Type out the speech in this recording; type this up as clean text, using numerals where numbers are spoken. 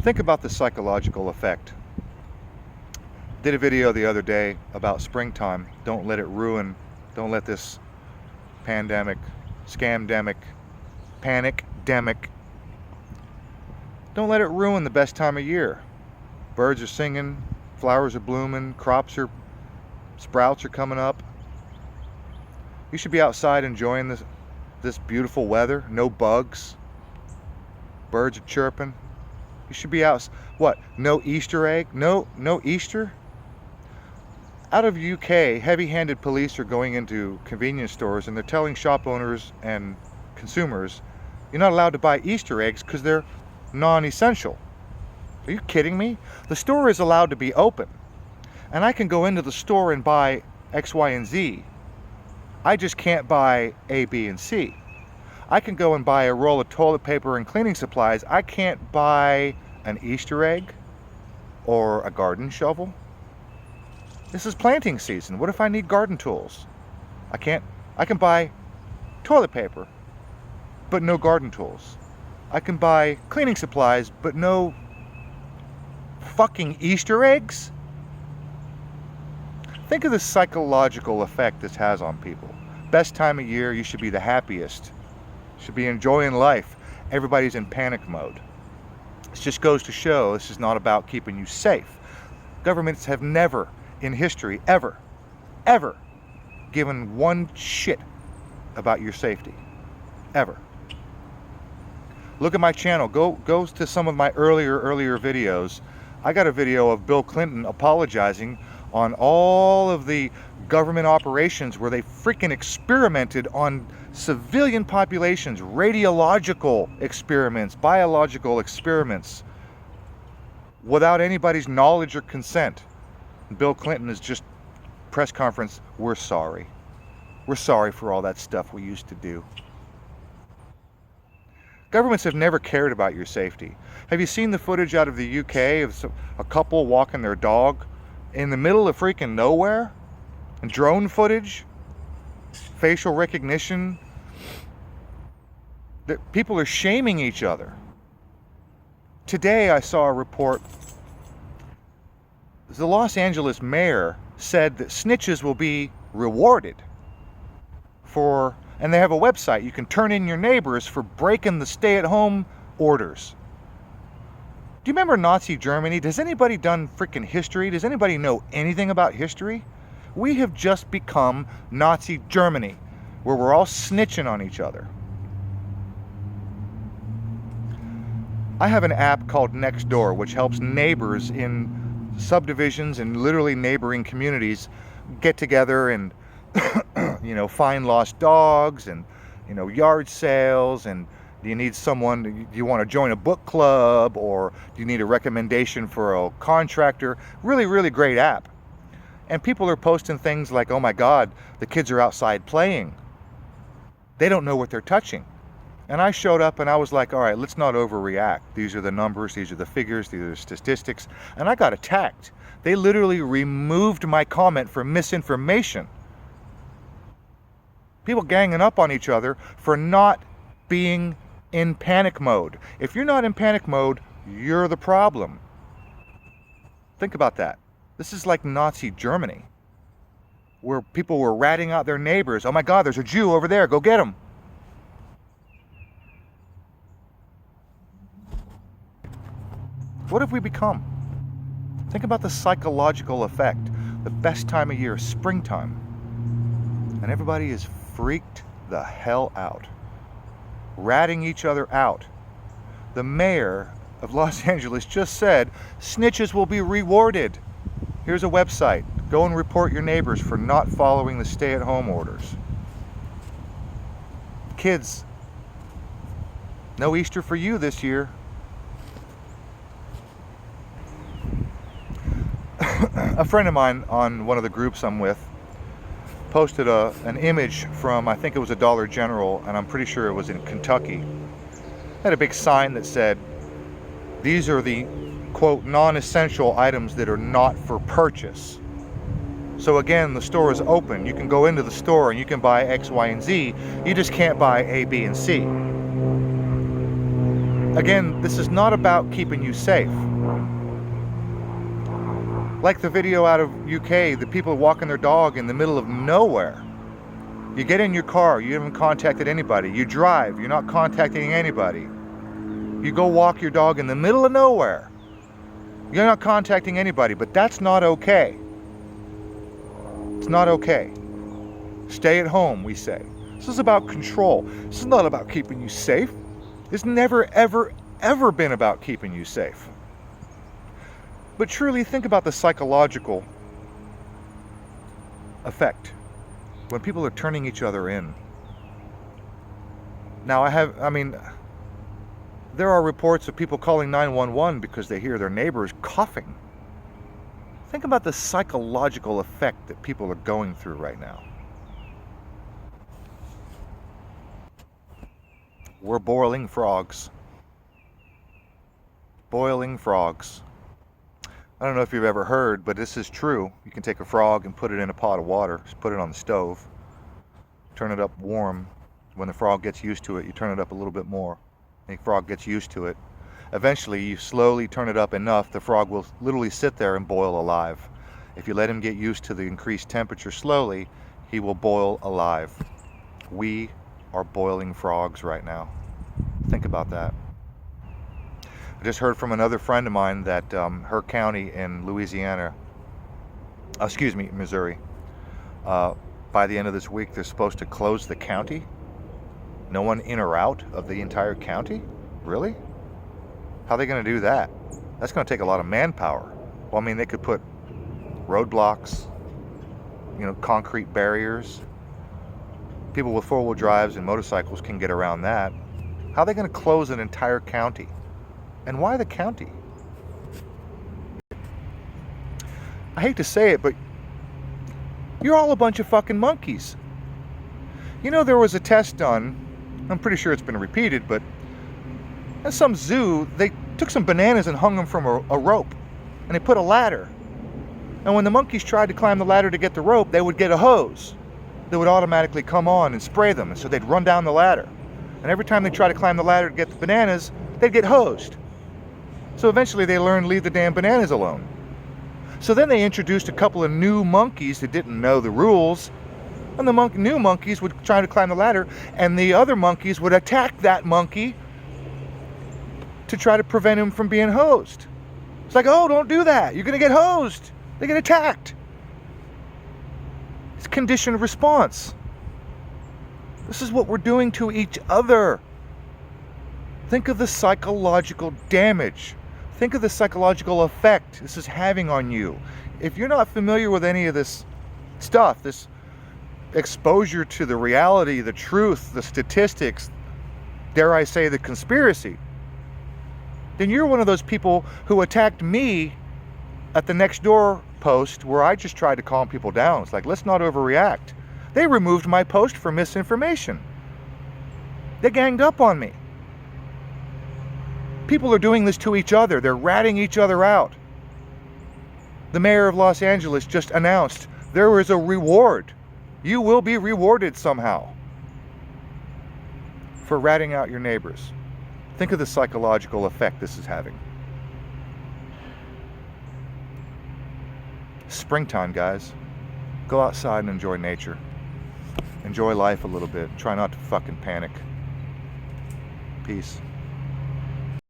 Think about the psychological effect. Did a video the other day about springtime. Don't let it ruin, don't let this pandemic, scamdemic, panic-demic, don't let it ruin the best time of year. Birds are singing, flowers are blooming, sprouts are coming up. You should be outside enjoying this beautiful weather. No bugs. Birds are chirping. You should be out. What? No Easter egg? No Easter? Out of UK, heavy-handed police are going into convenience stores and they're telling shop owners and consumers, you're not allowed to buy Easter eggs because they're non-essential. Are you kidding me? The store is allowed to be open. And I can go into the store and buy X, Y, and Z. I just can't buy A, B, and C. I can go and buy a roll of toilet paper and cleaning supplies. I can't buy an Easter egg or a garden shovel. This is planting season. What if I need garden tools? I can buy toilet paper, but no garden tools. I can buy cleaning supplies, but no fucking Easter eggs? Think of the psychological effect this has on people. Best time of year, you should be the happiest. You should be enjoying life. Everybody's in panic mode. This just goes to show this is not about keeping you safe. Governments have never in history, ever given one shit about your safety. Ever. Look at my channel. Go to some of my earlier videos. I got a video of Bill Clinton apologizing on all of the government operations where they freaking experimented on civilian populations, radiological experiments, biological experiments, without anybody's knowledge or consent. Bill Clinton is just press conference, we're sorry. We're sorry for all that stuff we used to do. Governments have never cared about your safety. Have you seen the footage out of the UK of a couple walking their dog in the middle of freaking nowhere? And drone footage, facial recognition, that people are shaming each other. Today I saw a report. The Los Angeles mayor said that snitches will be rewarded and they have a website. You can turn in your neighbors for breaking the stay-at-home orders. Do you remember Nazi Germany? Does anybody done freaking history? Does anybody know anything about history? We have just become Nazi Germany, where we're all snitching on each other. I have an app called Nextdoor, which helps neighbors in subdivisions and literally neighboring communities get together and find lost dogs and yard sales. And do you need someone, do you want to join a book club, or do you need a recommendation for a contractor? Really great app. And people are posting things like, oh my God, the kids are outside playing. They don't know what they're touching. And I showed up and I was like, all right, let's not overreact. These are the numbers, these are the figures, these are the statistics. And I got attacked. They literally removed my comment for misinformation. People ganging up on each other for not being in panic mode. If you're not in panic mode, you're the problem. Think about that. This is like Nazi Germany, where people were ratting out their neighbors. Oh my God, there's a Jew over there, go get him. What have we become? Think about the psychological effect. The best time of year, springtime. And everybody is freaked the hell out. Ratting each other out. The mayor of Los Angeles just said, snitches will be rewarded. Here's a website. Go and report your neighbors for not following the stay-at-home orders. Kids, no Easter for you this year. A friend of mine on one of the groups I'm with posted an image from, I think it was a Dollar General, and I'm pretty sure it was in Kentucky. It had a big sign that said, these are the, quote, non-essential items that are not for purchase. So again, the store is open. You can go into the store and you can buy X, Y, and Z. You just can't buy A, B, and C. Again, this is not about keeping you safe. Like the video out of UK, the people walking their dog in the middle of nowhere. You get in your car, you haven't contacted anybody. You drive, you're not contacting anybody. You go walk your dog in the middle of nowhere. You're not contacting anybody, but that's not okay. It's not okay. Stay at home, we say. This is about control. This is not about keeping you safe. It's never, ever, ever been about keeping you safe. But truly think about the psychological effect when people are turning each other in. Now, there are reports of people calling 911 because they hear their neighbors coughing. Think about the psychological effect that people are going through right now. We're boiling frogs. Boiling frogs. I don't know if you've ever heard, but this is true. You can take a frog and put it in a pot of water, just put it on the stove, turn it up warm. When the frog gets used to it, you turn it up a little bit more. The frog gets used to it. Eventually, you slowly turn it up enough, the frog will literally sit there and boil alive. If you let him get used to the increased temperature slowly, he will boil alive. We are boiling frogs right now. Think about that. I just heard from another friend of mine that her county in Missouri, by the end of this week, they're supposed to close the county. No one in or out of the entire county? Really? How are they going to do that? That's going to take a lot of manpower. Well, I mean, they could put roadblocks, concrete barriers. People with four-wheel drives and motorcycles can get around that. How are they going to close an entire county? And why the county? I hate to say it, but you're all a bunch of fucking monkeys. There was a test done, I'm pretty sure it's been repeated, but at some zoo, they took some bananas and hung them from a rope, and they put a ladder. And when the monkeys tried to climb the ladder to get the rope, they would get a hose that would automatically come on and spray them, and so they'd run down the ladder. And every time they tried to climb the ladder to get the bananas, they'd get hosed. So eventually they learned to leave the damn bananas alone. So then they introduced a couple of new monkeys that didn't know the rules, and the new monkeys would try to climb the ladder, and the other monkeys would attack that monkey to try to prevent him from being hosed. It's like, oh, don't do that. You're going to get hosed. They get attacked. It's conditioned response. This is what we're doing to each other. Think of the psychological damage. Think of the psychological effect this is having on you. If you're not familiar with any of this stuff, this exposure to the reality, the truth, the statistics, dare I say the conspiracy, then you're one of those people who attacked me at the next door post where I just tried to calm people down. It's like, let's not overreact. They removed my post for misinformation. They ganged up on me. People are doing this to each other. They're ratting each other out. The mayor of Los Angeles just announced there is a reward. You will be rewarded somehow for ratting out your neighbors. Think of the psychological effect this is having. Springtime, guys. Go outside and enjoy nature. Enjoy life a little bit. Try not to fucking panic. Peace.